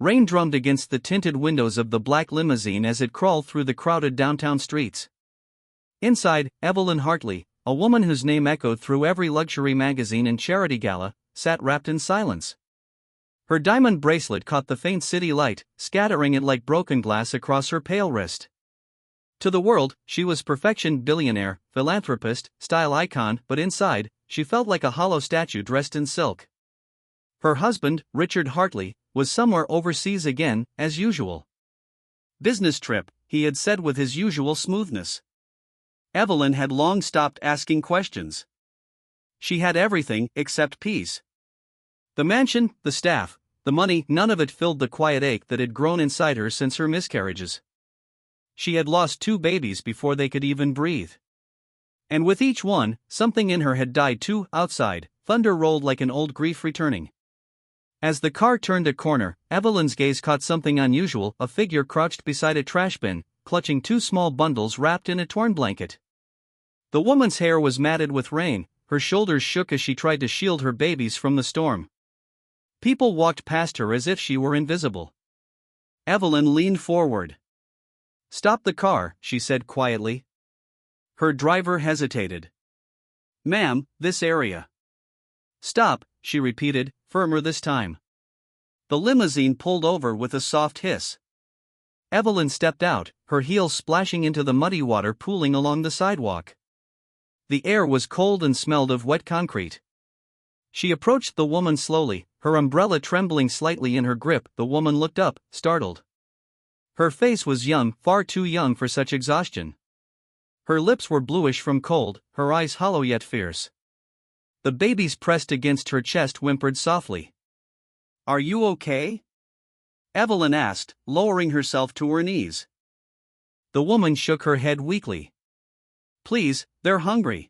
Rain drummed against the tinted windows of the black limousine as it crawled through the crowded downtown streets. Inside, Evelyn Hartley, a woman whose name echoed through every luxury magazine and charity gala, sat wrapped in silence. Her diamond bracelet caught the faint city light, scattering it like broken glass across her pale wrist. To the world, she was perfection: billionaire, philanthropist, style icon, but inside, she felt like a hollow statue dressed in silk. Her husband, Richard Hartley, was somewhere overseas again, as usual. "Business trip," he had said with his usual smoothness. Evelyn had long stopped asking questions. She had everything except peace. The mansion, the staff, the money, none of it filled the quiet ache that had grown inside her since her miscarriages. She had lost 2 babies before they could even breathe. And with each one, something in her had died too. Outside, thunder rolled like an old grief returning. As the car turned a corner, Evelyn's gaze caught something unusual: a figure crouched beside a trash bin, clutching 2 small bundles wrapped in a torn blanket. The woman's hair was matted with rain, her shoulders shook as she tried to shield her babies from the storm. People walked past her as if she were invisible. Evelyn leaned forward. "Stop the car," she said quietly. Her driver hesitated. "Ma'am, this area." "Stop," she repeated, firmer this time. The limousine pulled over with a soft hiss. Evelyn stepped out, her heels splashing into the muddy water pooling along the sidewalk. The air was cold and smelled of wet concrete. She approached the woman slowly, her umbrella trembling slightly in her grip. The woman looked up, startled. Her face was young, far too young for such exhaustion. Her lips were bluish from cold, her eyes hollow yet fierce. The babies pressed against her chest whimpered softly. "Are you okay?" Evelyn asked, lowering herself to her knees. The woman shook her head weakly. "Please, they're hungry."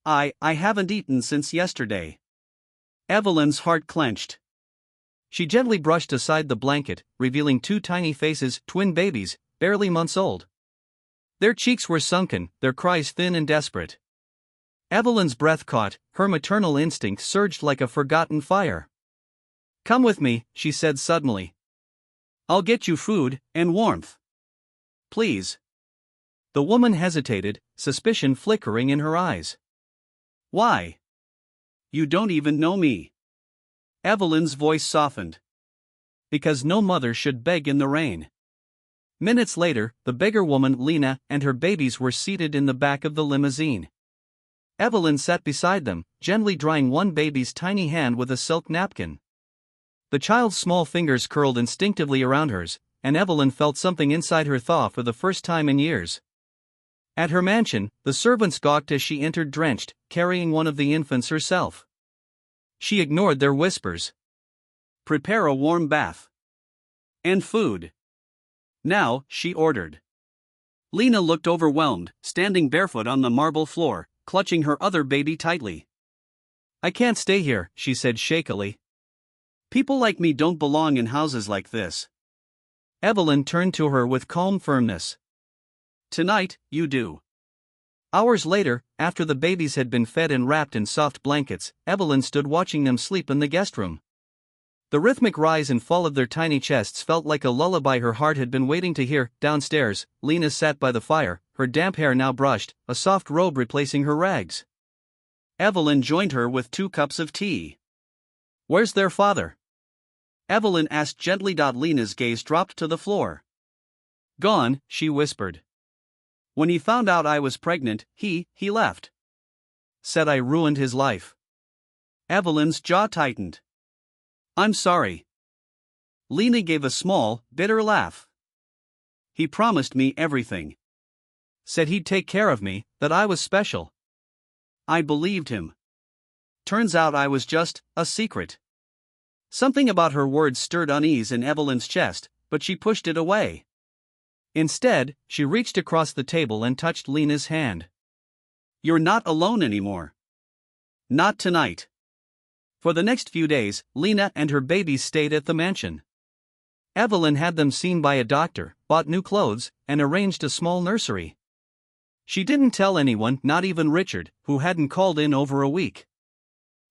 I haven't eaten since yesterday." Evelyn's heart clenched. She gently brushed aside the blanket, revealing 2 tiny faces, twin babies, barely months old. Their cheeks were sunken, their cries thin and desperate. Evelyn's breath caught, her maternal instinct surged like a forgotten fire. "Come with me," she said suddenly. "I'll get you food and warmth. Please." The woman hesitated, suspicion flickering in her eyes. "Why? You don't even know me." Evelyn's voice softened. "Because no mother should beg in the rain." Minutes later, the beggar woman, Lena, and her babies were seated in the back of the limousine. Evelyn sat beside them, gently drying one baby's tiny hand with a silk napkin. The child's small fingers curled instinctively around hers, and Evelyn felt something inside her thaw for the first time in years. At her mansion, the servants gawked as she entered drenched, carrying one of the infants herself. She ignored their whispers. "Prepare a warm bath. And food. Now," she ordered. Lena looked overwhelmed, standing barefoot on the marble floor, clutching her other baby tightly. "I can't stay here," she said shakily. "People like me don't belong in houses like this." Evelyn turned to her with calm firmness. "Tonight, you do." Hours later, after the babies had been fed and wrapped in soft blankets, Evelyn stood watching them sleep in the guest room. The rhythmic rise and fall of their tiny chests felt like a lullaby her heart had been waiting to hear. Downstairs, Lena sat by the fire, her damp hair now brushed, a soft robe replacing her rags. Evelyn joined her with 2 cups of tea. "Where's their father?" Evelyn asked gently. Lena's gaze dropped to the floor. "Gone," she whispered. "When he found out I was pregnant, he left. Said I ruined his life." Evelyn's jaw tightened. "I'm sorry." Lena gave a small, bitter laugh. "He promised me everything. Said he'd take care of me, that I was special. I believed him. Turns out I was just a secret." Something about her words stirred unease in Evelyn's chest, but she pushed it away. Instead, she reached across the table and touched Lena's hand. "You're not alone anymore. Not tonight." For the next few days, Lena and her babies stayed at the mansion. Evelyn had them seen by a doctor, bought new clothes, and arranged a small nursery. She didn't tell anyone, not even Richard, who hadn't called in over a week.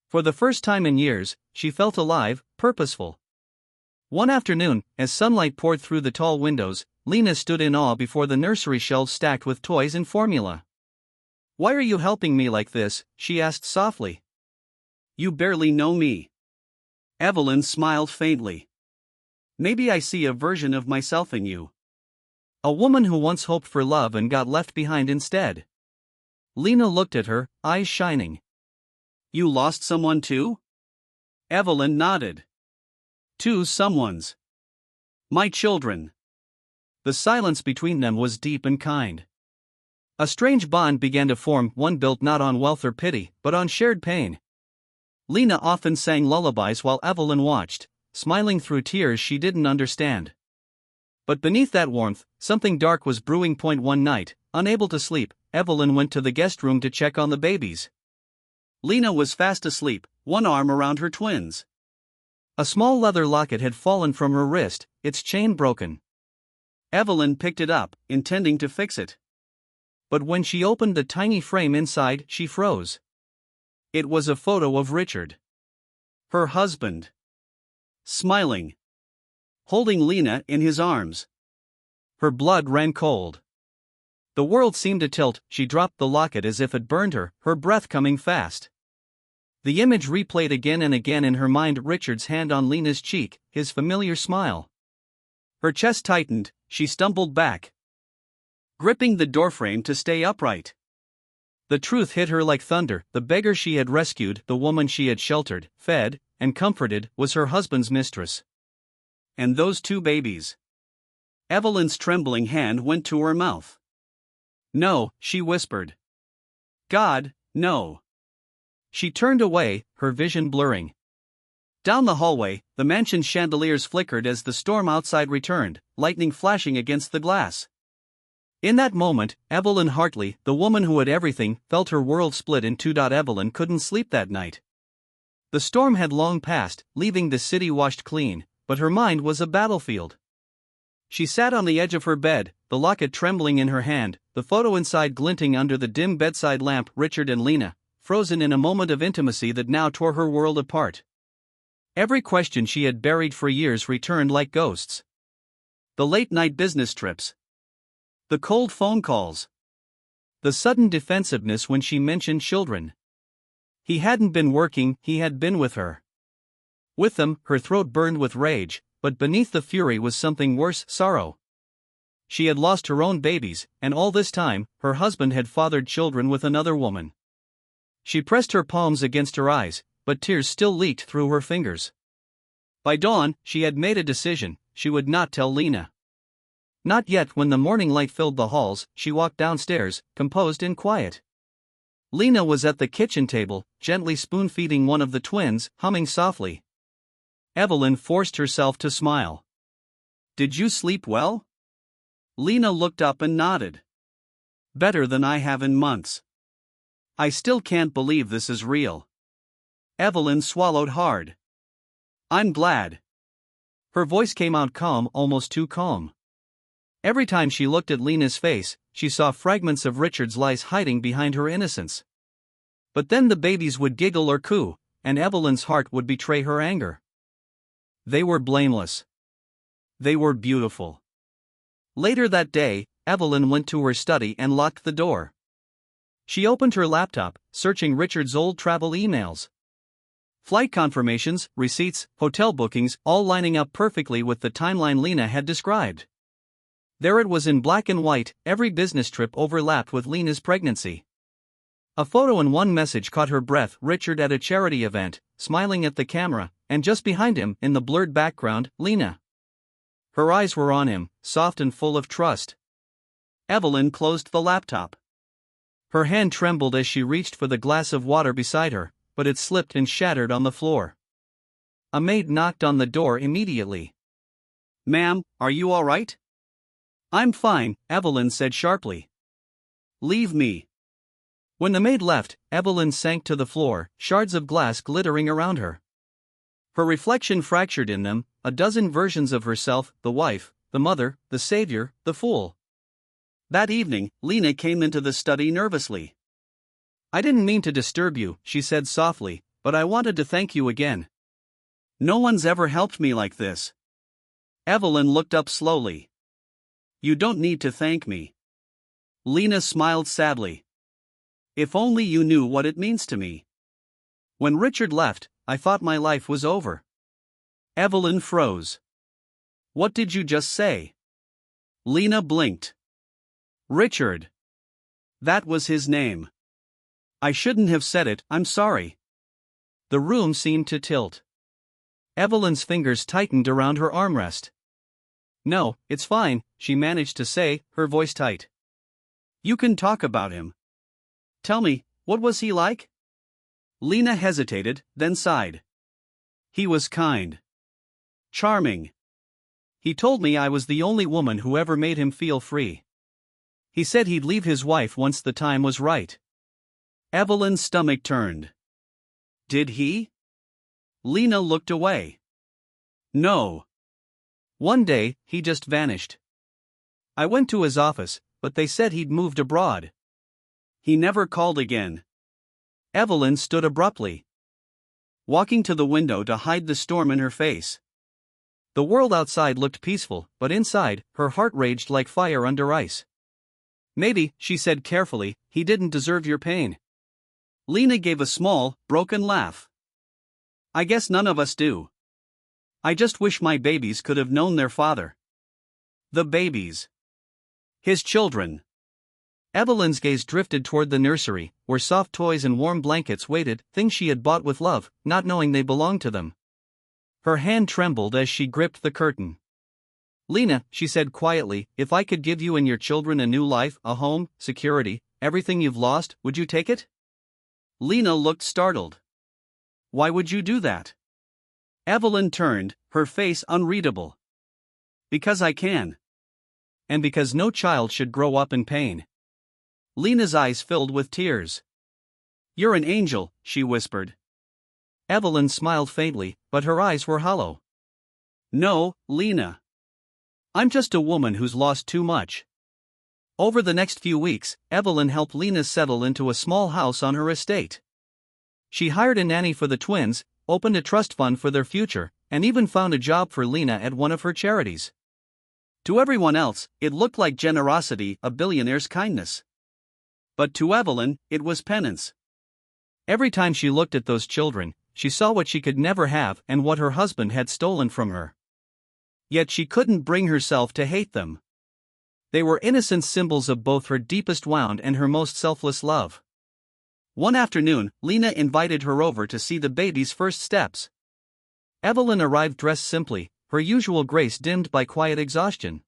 For the first time in years, she felt alive, purposeful. One afternoon, as sunlight poured through the tall windows, Lena stood in awe before the nursery shelves stacked with toys and formula. "Why are you helping me like this?" she asked softly. "You barely know me." Evelyn smiled faintly. "Maybe I see a version of myself in you." A woman who once hoped for love and got left behind instead. Lena looked at her, eyes shining. "You lost someone too?" Evelyn nodded. "Two someones. My children." The silence between them was deep and kind. A strange bond began to form, one built not on wealth or pity, but on shared pain. Lena often sang lullabies while Evelyn watched, smiling through tears she didn't understand. But beneath that warmth, something dark was brewing. One night, unable to sleep, Evelyn went to the guest room to check on the babies. Lena was fast asleep, one arm around her twins. A small leather locket had fallen from her wrist, its chain broken. Evelyn picked it up, intending to fix it. But when she opened the tiny frame inside, she froze. It was a photo of Richard. Her husband. Smiling. Holding Lena in his arms. Her blood ran cold. The world seemed to tilt. She dropped the locket as if it burned her, her breath coming fast. The image replayed again and again in her mind, Richard's hand on Lena's cheek, his familiar smile. Her chest tightened, she stumbled back, gripping the doorframe to stay upright. The truth hit her like thunder. The beggar she had rescued, the woman she had sheltered, fed, and comforted, was her husband's mistress. And those two babies. Evelyn's trembling hand went to her mouth. "No," she whispered. "God, no." She turned away, her vision blurring. Down the hallway, the mansion's chandeliers flickered as the storm outside returned, lightning flashing against the glass. In that moment, Evelyn Hartley, the woman who had everything, felt her world split in two. Evelyn couldn't sleep that night. The storm had long passed, leaving the city washed clean, but her mind was a battlefield. She sat on the edge of her bed, the locket trembling in her hand, the photo inside glinting under the dim bedside lamp. Richard and Lena, frozen in a moment of intimacy that now tore her world apart. Every question she had buried for years returned like ghosts. The late-night business trips. The cold phone calls. The sudden defensiveness when she mentioned children. He hadn't been working, he had been with her. With them, her throat burned with rage, but beneath the fury was something worse, sorrow. She had lost her own babies, and all this time, her husband had fathered children with another woman. She pressed her palms against her eyes, but tears still leaked through her fingers. By dawn, she had made a decision: she would not tell Lena. Not yet. When the morning light filled the halls, she walked downstairs, composed and quiet. Lena was at the kitchen table, gently spoon-feeding one of the twins, humming softly. Evelyn forced herself to smile. "Did you sleep well?" Lena looked up and nodded. "Better than I have in months. I still can't believe this is real." Evelyn swallowed hard. "I'm glad." Her voice came out calm, almost too calm. Every time she looked at Lena's face, she saw fragments of Richard's lies hiding behind her innocence. But then the babies would giggle or coo, and Evelyn's heart would betray her anger. They were blameless. They were beautiful. Later that day, Evelyn went to her study and locked the door. She opened her laptop, searching Richard's old travel emails. Flight confirmations, receipts, hotel bookings, all lining up perfectly with the timeline Lena had described. There it was in black and white, every business trip overlapped with Lena's pregnancy. A photo and one message caught her breath: Richard at a charity event, smiling at the camera, and just behind him, in the blurred background, Lena. Her eyes were on him, soft and full of trust. Evelyn closed the laptop. Her hand trembled as she reached for the glass of water beside her, but it slipped and shattered on the floor. A maid knocked on the door immediately. "Ma'am, are you all right?" "I'm fine," Evelyn said sharply. "Leave me." When the maid left, Evelyn sank to the floor, shards of glass glittering around her. Her reflection fractured in them, a dozen versions of herself: the wife, the mother, the savior, the fool. That evening, Lena came into the study nervously. "I didn't mean to disturb you," she said softly, "but I wanted to thank you again." "No one's ever helped me like this." Evelyn looked up slowly. You don't need to thank me. Lena smiled sadly. If only you knew what it means to me. When Richard left, I thought my life was over. Evelyn froze. What did you just say? Lena blinked. Richard. That was his name. I shouldn't have said it, I'm sorry. The room seemed to tilt. Evelyn's fingers tightened around her armrest. No, it's fine, she managed to say, her voice tight. You can talk about him. Tell me, what was he like? Lena hesitated, then sighed. He was kind. Charming. He told me I was the only woman who ever made him feel free. He said he'd leave his wife once the time was right. Evelyn's stomach turned. Did he? Lena looked away. No. One day, he just vanished. I went to his office, but they said he'd moved abroad. He never called again. Evelyn stood abruptly, walking to the window to hide the storm in her face. The world outside looked peaceful, but inside, her heart raged like fire under ice. Maybe, she said carefully, he didn't deserve your pain. Lena gave a small, broken laugh. I guess none of us do. I just wish my babies could have known their father. The babies. His children. Evelyn's gaze drifted toward the nursery, where soft toys and warm blankets waited, things she had bought with love, not knowing they belonged to them. Her hand trembled as she gripped the curtain. Lena, she said quietly, if I could give you and your children a new life, a home, security, everything you've lost, would you take it? Lena looked startled. Why would you do that? Evelyn turned, her face unreadable. Because I can. And because no child should grow up in pain. Lena's eyes filled with tears. You're an angel, she whispered. Evelyn smiled faintly, but her eyes were hollow. No, Lena. I'm just a woman who's lost too much. Over the next few weeks, Evelyn helped Lena settle into a small house on her estate. She hired a nanny for the twins, opened a trust fund for their future, and even found a job for Lena at one of her charities. To everyone else, it looked like generosity, a billionaire's kindness. But to Evelyn, it was penance. Every time she looked at those children, she saw what she could never have and what her husband had stolen from her. Yet she couldn't bring herself to hate them. They were innocent symbols of both her deepest wound and her most selfless love. One afternoon, Lena invited her over to see the baby's first steps. Evelyn arrived dressed simply, her usual grace dimmed by quiet exhaustion.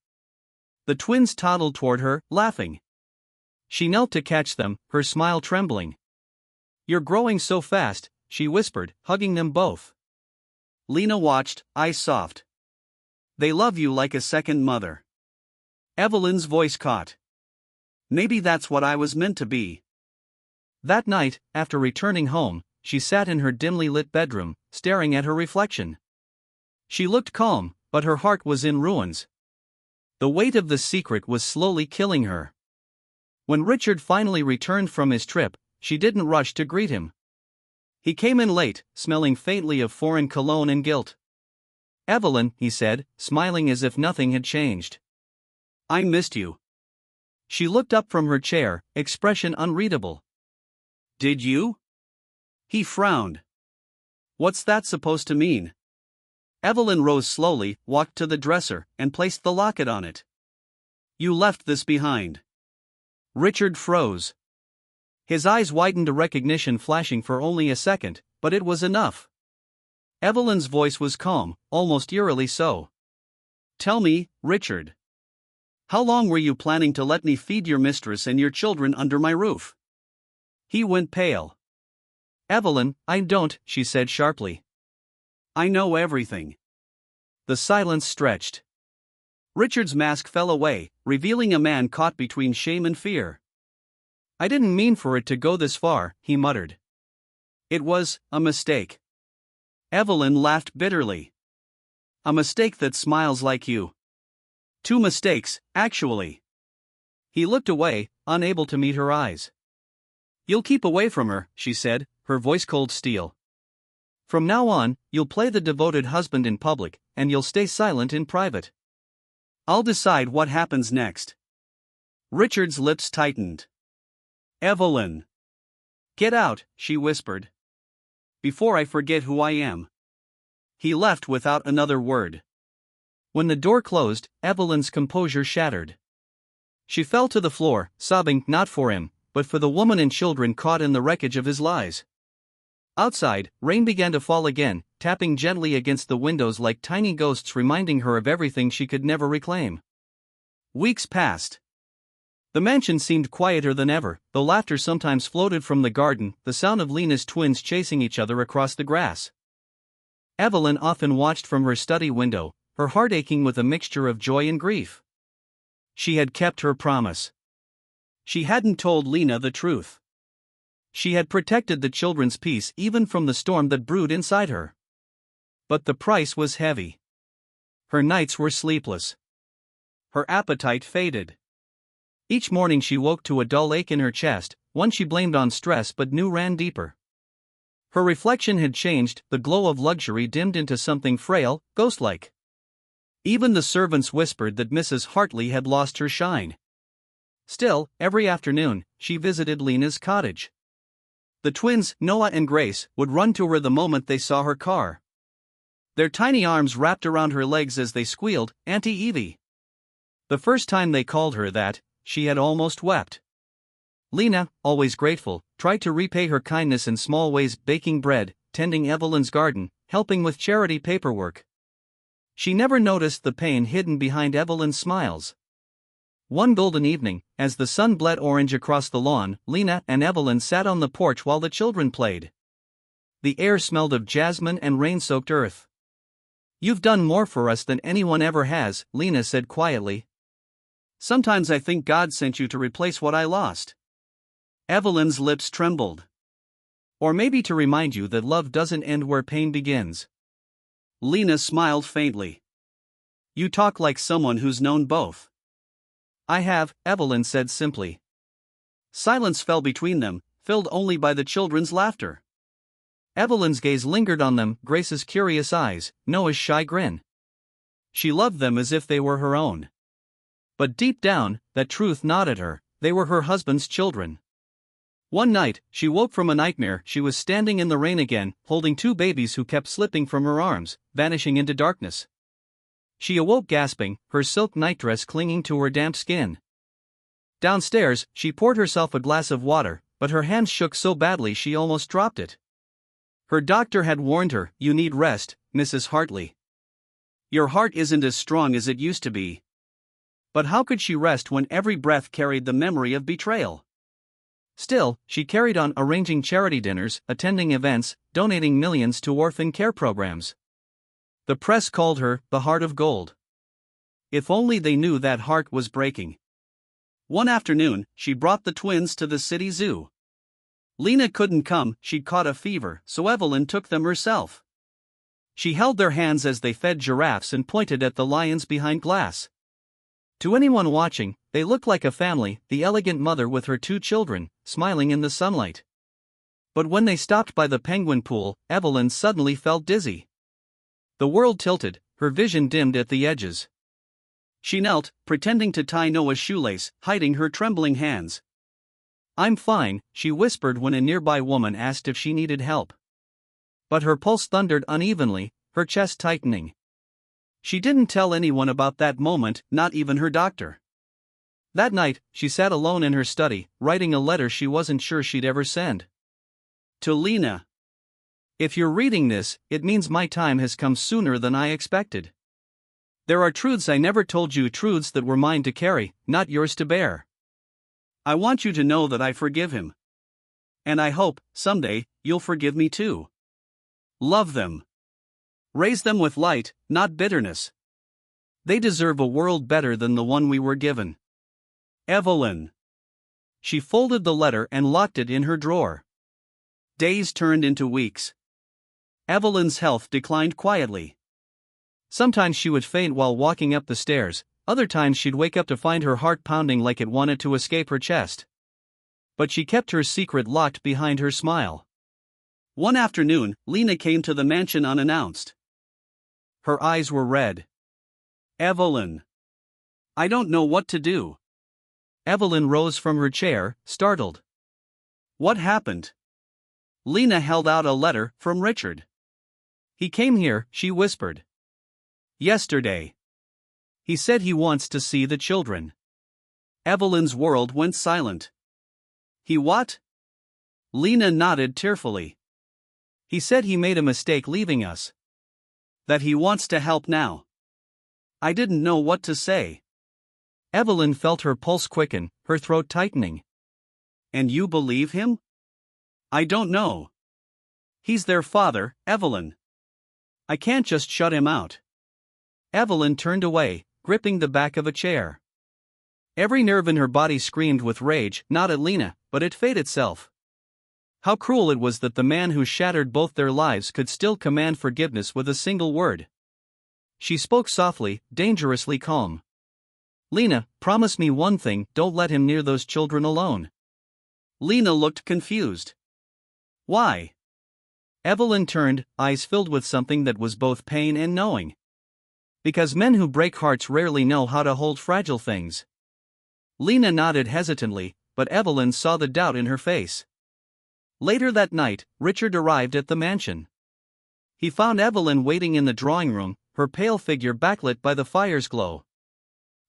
The twins toddled toward her, laughing. She knelt to catch them, her smile trembling. You're growing so fast, she whispered, hugging them both. Lena watched, eyes soft. They love you like a second mother. Evelyn's voice caught. Maybe that's what I was meant to be. That night, after returning home, she sat in her dimly lit bedroom, staring at her reflection. She looked calm, but her heart was in ruins. The weight of the secret was slowly killing her. When Richard finally returned from his trip, she didn't rush to greet him. He came in late, smelling faintly of foreign cologne and guilt. Evelyn, he said, smiling as if nothing had changed. I missed you. She looked up from her chair, expression unreadable. Did you? He frowned. What's that supposed to mean? Evelyn rose slowly, walked to the dresser, and placed the locket on it. You left this behind. Richard froze. His eyes widened, a recognition flashing for only a second, but it was enough. Evelyn's voice was calm, almost eerily so. Tell me, Richard. How long were you planning to let me feed your mistress and your children under my roof? He went pale. Evelyn, I don't, she said sharply. I know everything. The silence stretched. Richard's mask fell away, revealing a man caught between shame and fear. I didn't mean for it to go this far, he muttered. It was a mistake. Evelyn laughed bitterly. A mistake that smiles like you. 2 mistakes, actually. He looked away, unable to meet her eyes. You'll keep away from her, she said, her voice cold steel. From now on, you'll play the devoted husband in public, and you'll stay silent in private. I'll decide what happens next. Richard's lips tightened. Evelyn. Get out, she whispered. Before I forget who I am. He left without another word. When the door closed, Evelyn's composure shattered. She fell to the floor, sobbing not for him, but for the woman and children caught in the wreckage of his lies. Outside, rain began to fall again, tapping gently against the windows like tiny ghosts reminding her of everything she could never reclaim. Weeks passed. The mansion seemed quieter than ever, though laughter sometimes floated from the garden, the sound of Lena's twins chasing each other across the grass. Evelyn often watched from her study window, her heart aching with a mixture of joy and grief. She had kept her promise. She hadn't told Lena the truth. She had protected the children's peace even from the storm that brewed inside her. But the price was heavy. Her nights were sleepless. Her appetite faded. Each morning she woke to a dull ache in her chest, one she blamed on stress but knew ran deeper. Her reflection had changed, the glow of luxury dimmed into something frail, ghost-like. Even the servants whispered that Mrs. Hartley had lost her shine. Still, every afternoon, she visited Lena's cottage. The twins, Noah and Grace, would run to her the moment they saw her car. Their tiny arms wrapped around her legs as they squealed, "Auntie Evie." The first time they called her that, she had almost wept. Lena, always grateful, tried to repay her kindness in small ways, baking bread, tending Evelyn's garden, helping with charity paperwork. She never noticed the pain hidden behind Evelyn's smiles. One golden evening, as the sun bled orange across the lawn, Lena and Evelyn sat on the porch while the children played. The air smelled of jasmine and rain-soaked earth. "You've done more for us than anyone ever has," Lena said quietly. "Sometimes I think God sent you to replace what I lost." Evelyn's lips trembled. "Or maybe to remind you that love doesn't end where pain begins." Lena smiled faintly. "You talk like someone who's known both." "I have," Evelyn said simply. Silence fell between them, filled only by the children's laughter. Evelyn's gaze lingered on them, Grace's curious eyes, Noah's shy grin. She loved them as if they were her own. But deep down, that truth gnawed at her, they were her husband's children. One night, she woke from a nightmare. She was standing in the rain again, holding two babies who kept slipping from her arms, vanishing into darkness. She awoke gasping, her silk nightdress clinging to her damp skin. Downstairs, she poured herself a glass of water, but her hands shook so badly she almost dropped it. Her doctor had warned her, "You need rest, Mrs. Hartley. Your heart isn't as strong as it used to be." But how could she rest when every breath carried the memory of betrayal? Still, she carried on, arranging charity dinners, attending events, donating millions to orphan care programs. The press called her the Heart of Gold. If only they knew that heart was breaking. One afternoon, she brought the twins to the city zoo. Lena couldn't come, she'd caught a fever, so Evelyn took them herself. She held their hands as they fed giraffes and pointed at the lions behind glass. To anyone watching, they looked like a family, the elegant mother with her two children, smiling in the sunlight. But when they stopped by the penguin pool, Evelyn suddenly felt dizzy. The world tilted, her vision dimmed at the edges. She knelt, pretending to tie Noah's shoelace, hiding her trembling hands. "I'm fine," she whispered when a nearby woman asked if she needed help. But her pulse thundered unevenly, her chest tightening. She didn't tell anyone about that moment, not even her doctor. That night, she sat alone in her study, writing a letter she wasn't sure she'd ever send. To Lena. If you're reading this, it means my time has come sooner than I expected. There are truths I never told you, truths that were mine to carry, not yours to bear. I want you to know that I forgive him. And I hope, someday, you'll forgive me too. Love them. Raise them with light, not bitterness. They deserve a world better than the one we were given. Evelyn. She folded the letter and locked it in her drawer. Days turned into weeks. Evelyn's health declined quietly. Sometimes she would faint while walking up the stairs, other times she'd wake up to find her heart pounding like it wanted to escape her chest. But she kept her secret locked behind her smile. One afternoon, Lena came to the mansion unannounced. Her eyes were red. Evelyn. I don't know what to do. Evelyn rose from her chair, startled. What happened? Lena held out a letter from Richard. He came here, she whispered. Yesterday. He said he wants to see the children. Evelyn's world went silent. He what? Lena nodded tearfully. He said he made a mistake leaving us. That he wants to help now. I didn't know what to say. Evelyn felt her pulse quicken, her throat tightening. And you believe him? I don't know. He's their father, Evelyn. I can't just shut him out. Evelyn turned away, gripping the back of a chair. Every nerve in her body screamed with rage, not at Lena, but at fate itself. How cruel it was that the man who shattered both their lives could still command forgiveness with a single word. She spoke softly, dangerously calm. Lena, promise me one thing, don't let him near those children alone. Lena looked confused. Why? Evelyn turned, eyes filled with something that was both pain and knowing. Because men who break hearts rarely know how to hold fragile things. Lena nodded hesitantly, but Evelyn saw the doubt in her face. Later that night, Richard arrived at the mansion. He found Evelyn waiting in the drawing room, her pale figure backlit by the fire's glow.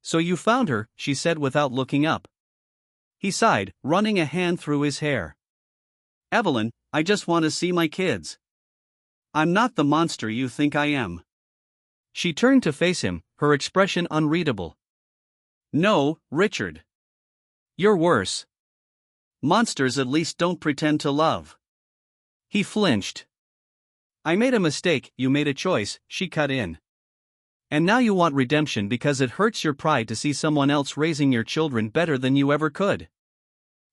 So you found her, she said without looking up. He sighed, running a hand through his hair. Evelyn, I just want to see my kids. I'm not the monster you think I am. She turned to face him, her expression unreadable. No, Richard. You're worse. Monsters at least don't pretend to love. He flinched. I made a mistake, you made a choice, she cut in. And now you want redemption because it hurts your pride to see someone else raising your children better than you ever could.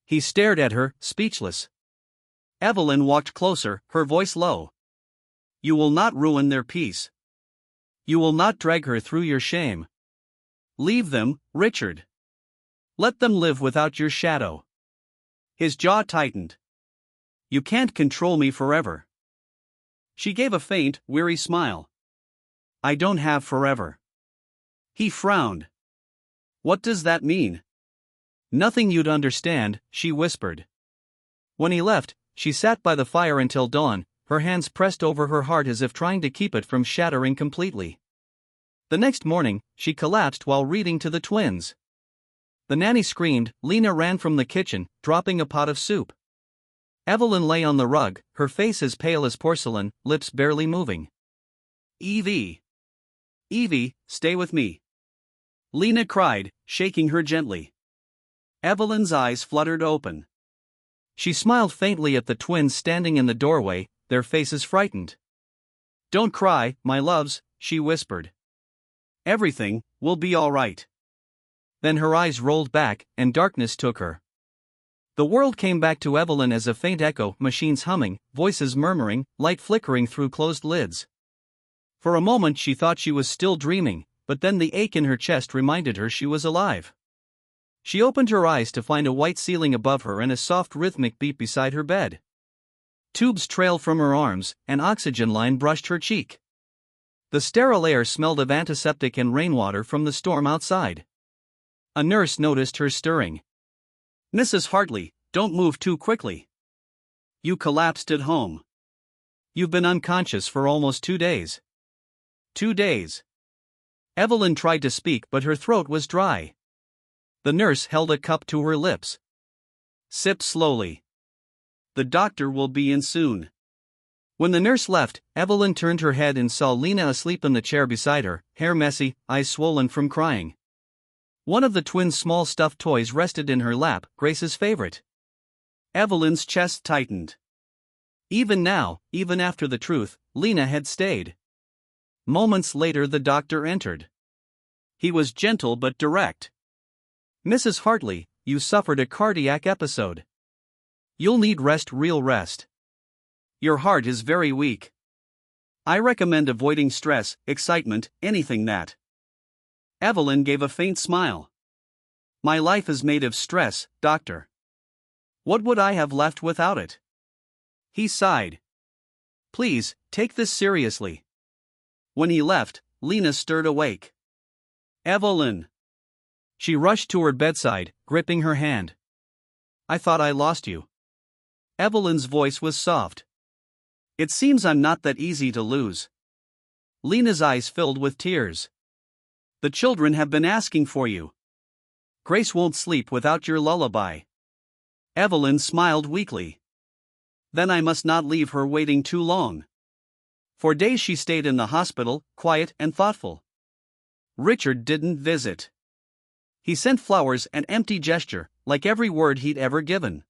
He stared at her, speechless. Evelyn walked closer, her voice low. You will not ruin their peace. You will not drag her through your shame. Leave them, Richard. Let them live without your shadow. His jaw tightened. You can't control me forever. She gave a faint, weary smile. I don't have forever. He frowned. What does that mean? Nothing you'd understand, she whispered. When he left, she sat by the fire until dawn, her hands pressed over her heart as if trying to keep it from shattering completely. The next morning, she collapsed while reading to the twins. The nanny screamed, Lena ran from the kitchen, dropping a pot of soup. Evelyn lay on the rug, her face as pale as porcelain, lips barely moving. Evie. Evie, stay with me. Lena cried, shaking her gently. Evelyn's eyes fluttered open. She smiled faintly at the twins standing in the doorway, their faces frightened. Don't cry, my loves, she whispered. Everything will be all right. Then her eyes rolled back, and darkness took her. The world came back to Evelyn as a faint echo, machines humming, voices murmuring, light flickering through closed lids. For a moment she thought she was still dreaming, but then the ache in her chest reminded her she was alive. She opened her eyes to find a white ceiling above her and a soft rhythmic beat beside her bed. Tubes trailed from her arms, an oxygen line brushed her cheek. The sterile air smelled of antiseptic and rainwater from the storm outside. A nurse noticed her stirring. Mrs. Hartley, don't move too quickly. You collapsed at home. You've been unconscious for almost 2 days. 2 days. Evelyn tried to speak but her throat was dry. The nurse held a cup to her lips. Sip slowly. The doctor will be in soon. When the nurse left, Evelyn turned her head and saw Lena asleep in the chair beside her, hair messy, eyes swollen from crying. One of the twins' small stuffed toys rested in her lap, Grace's favorite. Evelyn's chest tightened. Even now, even after the truth, Lena had stayed. Moments later the doctor entered. He was gentle but direct. Mrs. Hartley, you suffered a cardiac episode. You'll need rest, real rest. Your heart is very weak. I recommend avoiding stress, excitement, anything that. Evelyn gave a faint smile. My life is made of stress, doctor. What would I have left without it? He sighed. Please, take this seriously. When he left, Lena stirred awake. Evelyn! She rushed to her bedside, gripping her hand. I thought I lost you. Evelyn's voice was soft. It seems I'm not that easy to lose. Lena's eyes filled with tears. The children have been asking for you. Grace won't sleep without your lullaby. Evelyn smiled weakly. Then I must not leave her waiting too long. For days she stayed in the hospital, quiet and thoughtful. Richard didn't visit. He sent flowers, an empty gesture, like every word he'd ever given.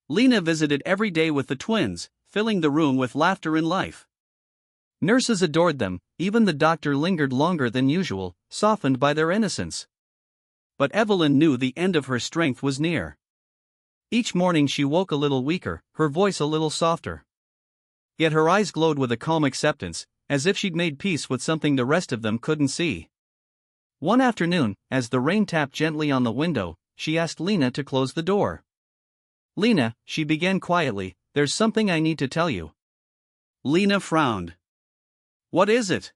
Lena visited every day with the twins, filling the room with laughter and life. Nurses adored them, even the doctor lingered longer than usual, softened by their innocence. But Evelyn knew the end of her strength was near. Each morning she woke a little weaker, her voice a little softer. Yet her eyes glowed with a calm acceptance, as if she'd made peace with something the rest of them couldn't see. One afternoon, as the rain tapped gently on the window, she asked Lena to close the door. Lena, she began quietly, there's something I need to tell you. Lena frowned. What is it?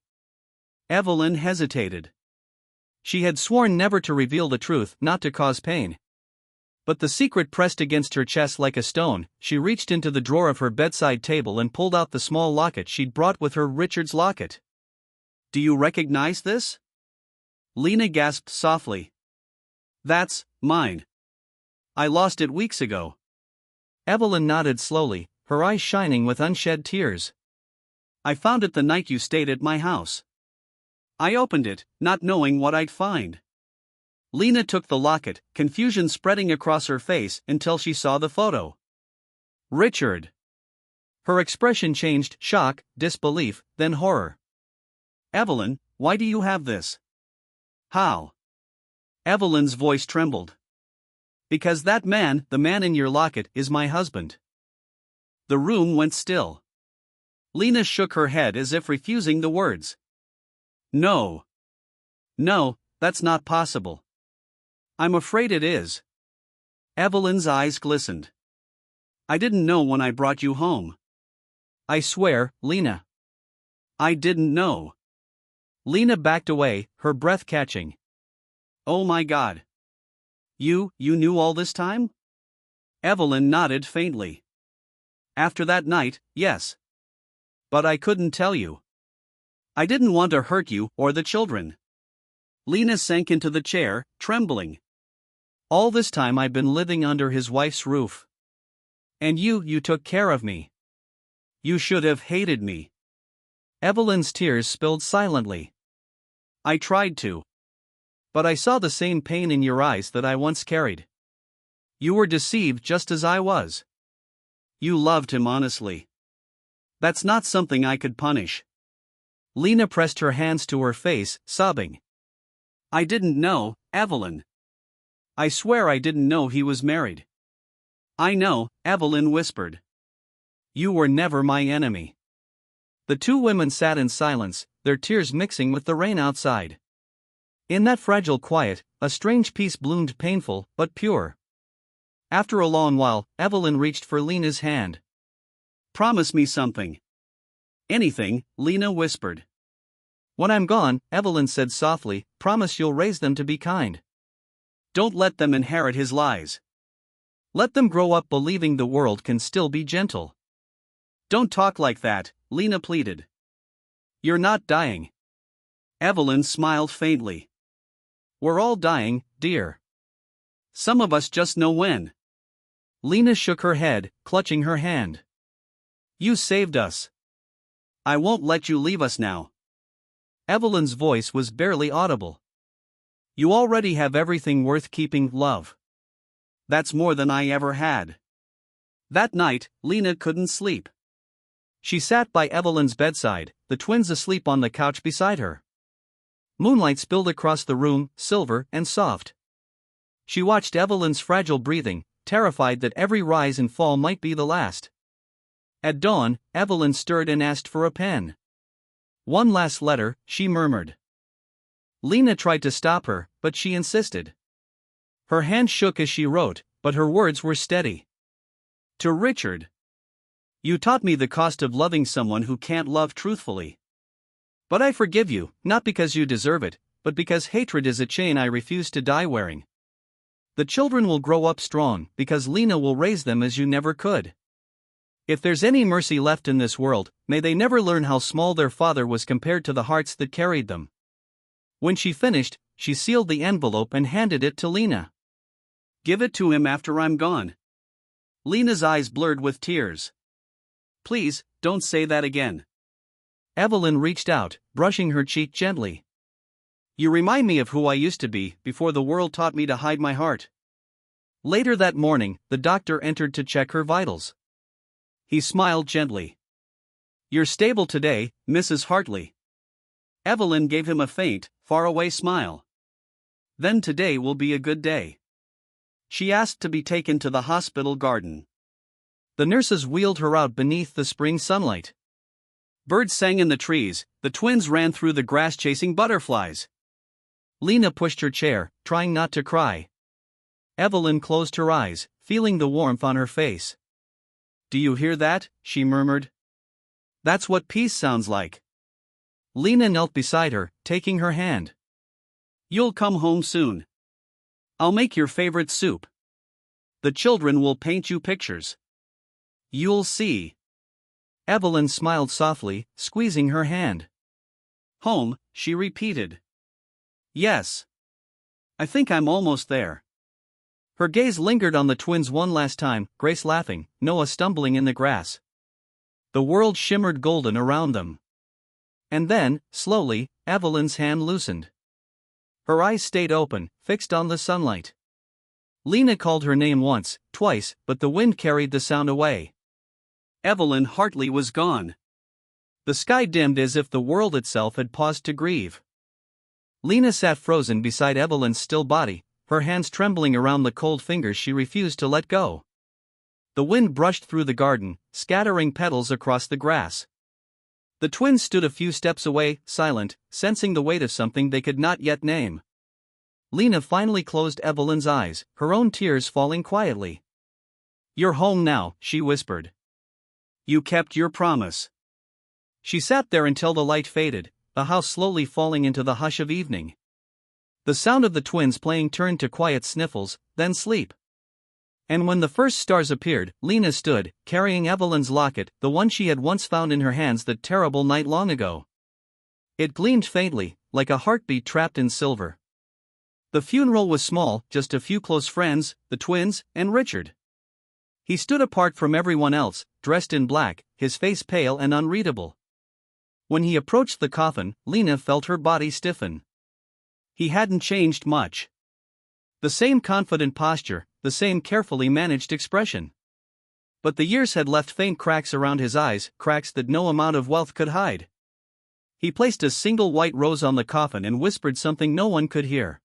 Evelyn hesitated. She had sworn never to reveal the truth, not to cause pain. But the secret pressed against her chest like a stone. She reached into the drawer of her bedside table and pulled out the small locket she'd brought with her, Richard's locket. Do you recognize this? Lena gasped softly. That's mine. I lost it weeks ago. Evelyn nodded slowly, her eyes shining with unshed tears. I found it the night you stayed at my house. I opened it, not knowing what I'd find. Lena took the locket, confusion spreading across her face until she saw the photo. Richard. Her expression changed, shock, disbelief, then horror. Evelyn, why do you have this? How? Evelyn's voice trembled. Because that man, the man in your locket, is my husband. The room went still. Lena shook her head as if refusing the words. No. No, that's not possible. I'm afraid it is. Evelyn's eyes glistened. I didn't know when I brought you home. I swear, Lena. I didn't know. Lena backed away, her breath catching. Oh my God. You knew all this time? Evelyn nodded faintly. After that night, yes. But I couldn't tell you. I didn't want to hurt you or the children. Lena sank into the chair, trembling. All this time I've been living under his wife's roof. And you took care of me. You should have hated me. Evelyn's tears spilled silently. I tried to. But I saw the same pain in your eyes that I once carried. You were deceived just as I was. You loved him honestly. That's not something I could punish. Lena pressed her hands to her face, sobbing. I didn't know, Evelyn. I swear I didn't know he was married. I know, Evelyn whispered. You were never my enemy. The two women sat in silence, their tears mixing with the rain outside. In that fragile quiet, a strange peace bloomed, painful, but pure. After a long while, Evelyn reached for Lena's hand. Promise me something. Anything, Lena whispered. When I'm gone, Evelyn said softly, promise you'll raise them to be kind. Don't let them inherit his lies. Let them grow up believing the world can still be gentle. Don't talk like that, Lena pleaded. You're not dying. Evelyn smiled faintly. We're all dying, dear. Some of us just know when. Lena shook her head, clutching her hand. You saved us. I won't let you leave us now. Evelyn's voice was barely audible. You already have everything worth keeping, love. That's more than I ever had. That night, Lena couldn't sleep. She sat by Evelyn's bedside, the twins asleep on the couch beside her. Moonlight spilled across the room, silver and soft. She watched Evelyn's fragile breathing, terrified that every rise and fall might be the last. At dawn, Evelyn stirred and asked for a pen. One last letter, she murmured. Lena tried to stop her, but she insisted. Her hand shook as she wrote, but her words were steady. To Richard. You taught me the cost of loving someone who can't love truthfully. But I forgive you, not because you deserve it, but because hatred is a chain I refuse to die wearing. The children will grow up strong, because Lena will raise them as you never could. If there's any mercy left in this world, may they never learn how small their father was compared to the hearts that carried them. When she finished, she sealed the envelope and handed it to Lena. Give it to him after I'm gone. Lena's eyes blurred with tears. Please, don't say that again. Evelyn reached out, brushing her cheek gently. You remind me of who I used to be before the world taught me to hide my heart. Later that morning, the doctor entered to check her vitals. He smiled gently. You're stable today, Mrs. Hartley. Evelyn gave him a faint, faraway smile. Then today will be a good day. She asked to be taken to the hospital garden. The nurses wheeled her out beneath the spring sunlight. Birds sang in the trees, the twins ran through the grass chasing butterflies. Lena pushed her chair, trying not to cry. Evelyn closed her eyes, feeling the warmth on her face. Do you hear that? She murmured. That's what peace sounds like. Lena knelt beside her, taking her hand. You'll come home soon. I'll make your favorite soup. The children will paint you pictures. You'll see. Evelyn smiled softly, squeezing her hand. Home, she repeated. Yes. I think I'm almost there. Her gaze lingered on the twins one last time, Grace laughing, Noah stumbling in the grass. The world shimmered golden around them. And then, slowly, Evelyn's hand loosened. Her eyes stayed open, fixed on the sunlight. Lena called her name once, twice, but the wind carried the sound away. Evelyn Hartley was gone. The sky dimmed as if the world itself had paused to grieve. Lena sat frozen beside Evelyn's still body, her hands trembling around the cold fingers she refused to let go. The wind brushed through the garden, scattering petals across the grass. The twins stood a few steps away, silent, sensing the weight of something they could not yet name. Lena finally closed Evelyn's eyes, her own tears falling quietly. You're home now, she whispered. You kept your promise. She sat there until the light faded, the house slowly falling into the hush of evening. The sound of the twins playing turned to quiet sniffles, then sleep. And when the first stars appeared, Lena stood, carrying Evelyn's locket, the one she had once found in her hands that terrible night long ago. It gleamed faintly, like a heartbeat trapped in silver. The funeral was small, just a few close friends, the twins, and Richard. He stood apart from everyone else, dressed in black, his face pale and unreadable. When he approached the coffin, Lena felt her body stiffen. He hadn't changed much. The same confident posture, the same carefully managed expression. But the years had left faint cracks around his eyes, cracks that no amount of wealth could hide. He placed a single white rose on the coffin and whispered something no one could hear.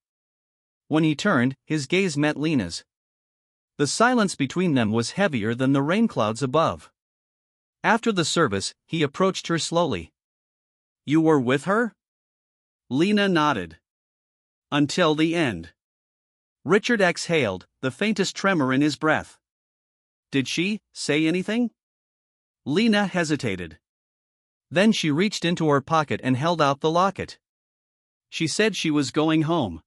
When he turned, his gaze met Lena's. The silence between them was heavier than the rain clouds above. After the service, he approached her slowly. You were with her? Lena nodded. Until the end. Richard exhaled, the faintest tremor in his breath. Did she say anything? Lena hesitated. Then she reached into her pocket and held out the locket. She said she was going home.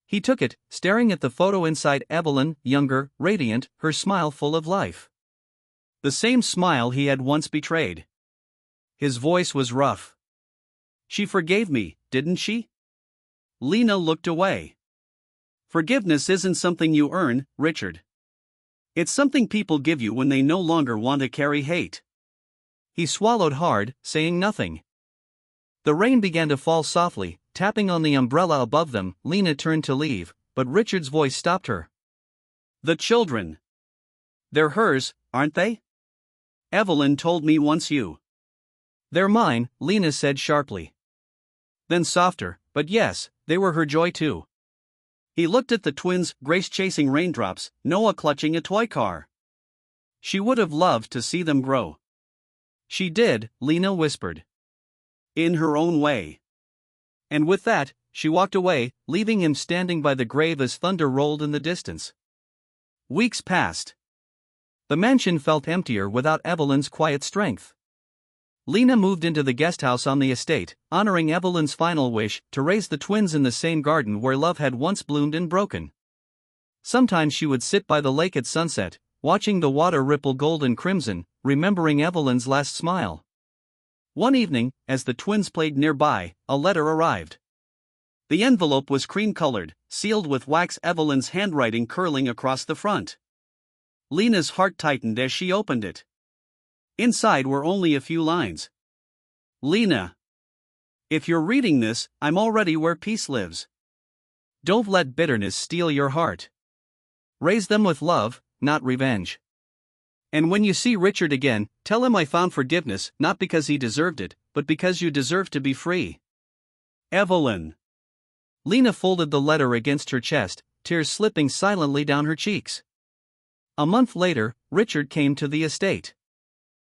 He took it, staring at the photo inside Evelyn, younger, radiant, her smile full of life. The same smile he had once betrayed. His voice was rough. She forgave me, didn't she? Lena looked away. Forgiveness isn't something you earn, Richard. It's something people give you when they no longer want to carry hate. He swallowed hard, saying nothing. The rain began to fall softly, tapping on the umbrella above them. Lena turned to leave, but Richard's voice stopped her. The children. They're hers, aren't they? Evelyn told me once you. They're mine, Lena said sharply. Then softer, but yes, they were her joy too. He looked at the twins, Grace chasing raindrops, Noah clutching a toy car. She would have loved to see them grow. She did, Lena whispered. In her own way. And with that, she walked away, leaving him standing by the grave as thunder rolled in the distance. Weeks passed. The mansion felt emptier without Evelyn's quiet strength. Lena moved into the guesthouse on the estate, honoring Evelyn's final wish to raise the twins in the same garden where love had once bloomed and broken. Sometimes she would sit by the lake at sunset, watching the water ripple gold and crimson, remembering Evelyn's last smile. One evening, as the twins played nearby, a letter arrived. The envelope was cream-colored, sealed with wax, Evelyn's handwriting curling across the front. Lena's heart tightened as she opened it. Inside were only a few lines. Lena. If you're reading this, I'm already where peace lives. Don't let bitterness steal your heart. Raise them with love, not revenge. And when you see Richard again, tell him I found forgiveness, not because he deserved it, but because you deserve to be free. Evelyn. Lena folded the letter against her chest, tears slipping silently down her cheeks. A month later, Richard came to the estate.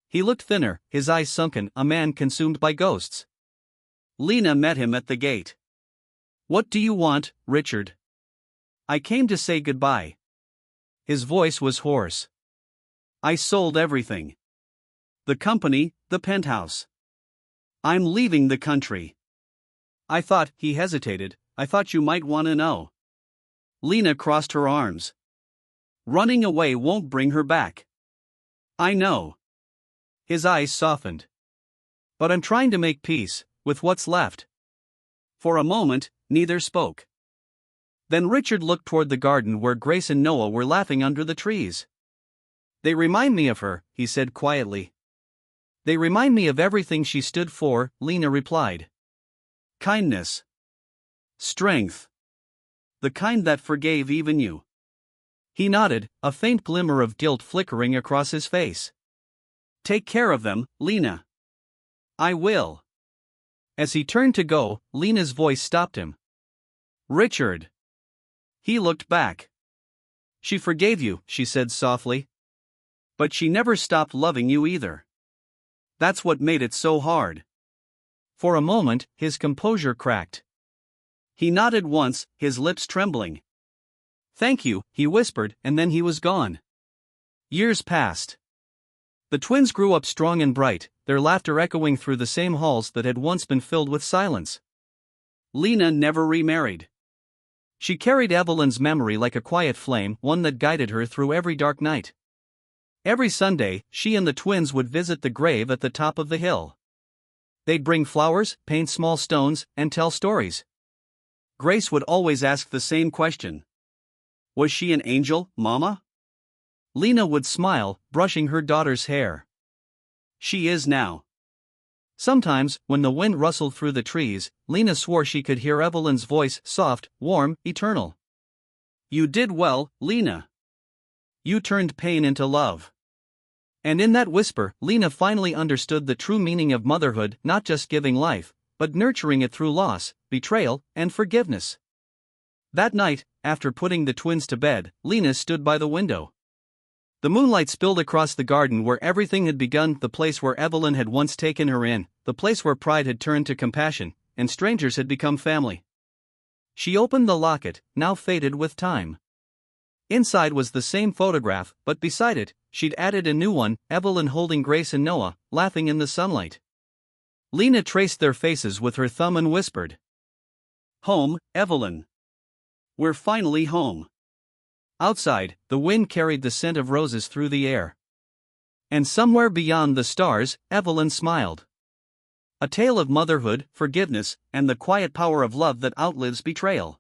He looked thinner, his eyes sunken, a man consumed by ghosts. Lena met him at the gate. What do you want, Richard? I came to say goodbye. His voice was hoarse. I sold everything. The company, the penthouse. I'm leaving the country. I thought, he hesitated, I thought you might want to know. Lena crossed her arms. Running away won't bring her back. I know. His eyes softened. But I'm trying to make peace with what's left. For a moment, neither spoke. Then Richard looked toward the garden where Grace and Noah were laughing under the trees. They remind me of her, he said quietly. They remind me of everything she stood for, Lena replied. Kindness. Strength. The kind that forgave even you. He nodded, a faint glimmer of guilt flickering across his face. Take care of them, Lena. I will. As he turned to go, Lena's voice stopped him. Richard. He looked back. She forgave you, she said softly. But she never stopped loving you either. That's what made it so hard. For a moment, his composure cracked. He nodded once, his lips trembling. Thank you, he whispered, and then he was gone. Years passed. The twins grew up strong and bright, their laughter echoing through the same halls that had once been filled with silence. Lena never remarried. She carried Evelyn's memory like a quiet flame, one that guided her through every dark night. Every Sunday, she and the twins would visit the grave at the top of the hill. They'd bring flowers, paint small stones, and tell stories. Grace would always ask the same question. Was she an angel, Mama? Lena would smile, brushing her daughter's hair. She is now. Sometimes, when the wind rustled through the trees, Lena swore she could hear Evelyn's voice, soft, warm, eternal. You did well, Lena. You turned pain into love. And in that whisper, Lena finally understood the true meaning of motherhood, not just giving life, but nurturing it through loss, betrayal, and forgiveness. That night, after putting the twins to bed, Lena stood by the window. The moonlight spilled across the garden where everything had begun, the place where Evelyn had once taken her in, the place where pride had turned to compassion, and strangers had become family. She opened the locket, now faded with time. Inside was the same photograph, but beside it, she'd added a new one, Evelyn holding Grace and Noah, laughing in the sunlight. Lena traced their faces with her thumb and whispered. Home, Evelyn. We're finally home. Outside, the wind carried the scent of roses through the air. And somewhere beyond the stars, Evelyn smiled. A tale of motherhood, forgiveness, and the quiet power of love that outlives betrayal.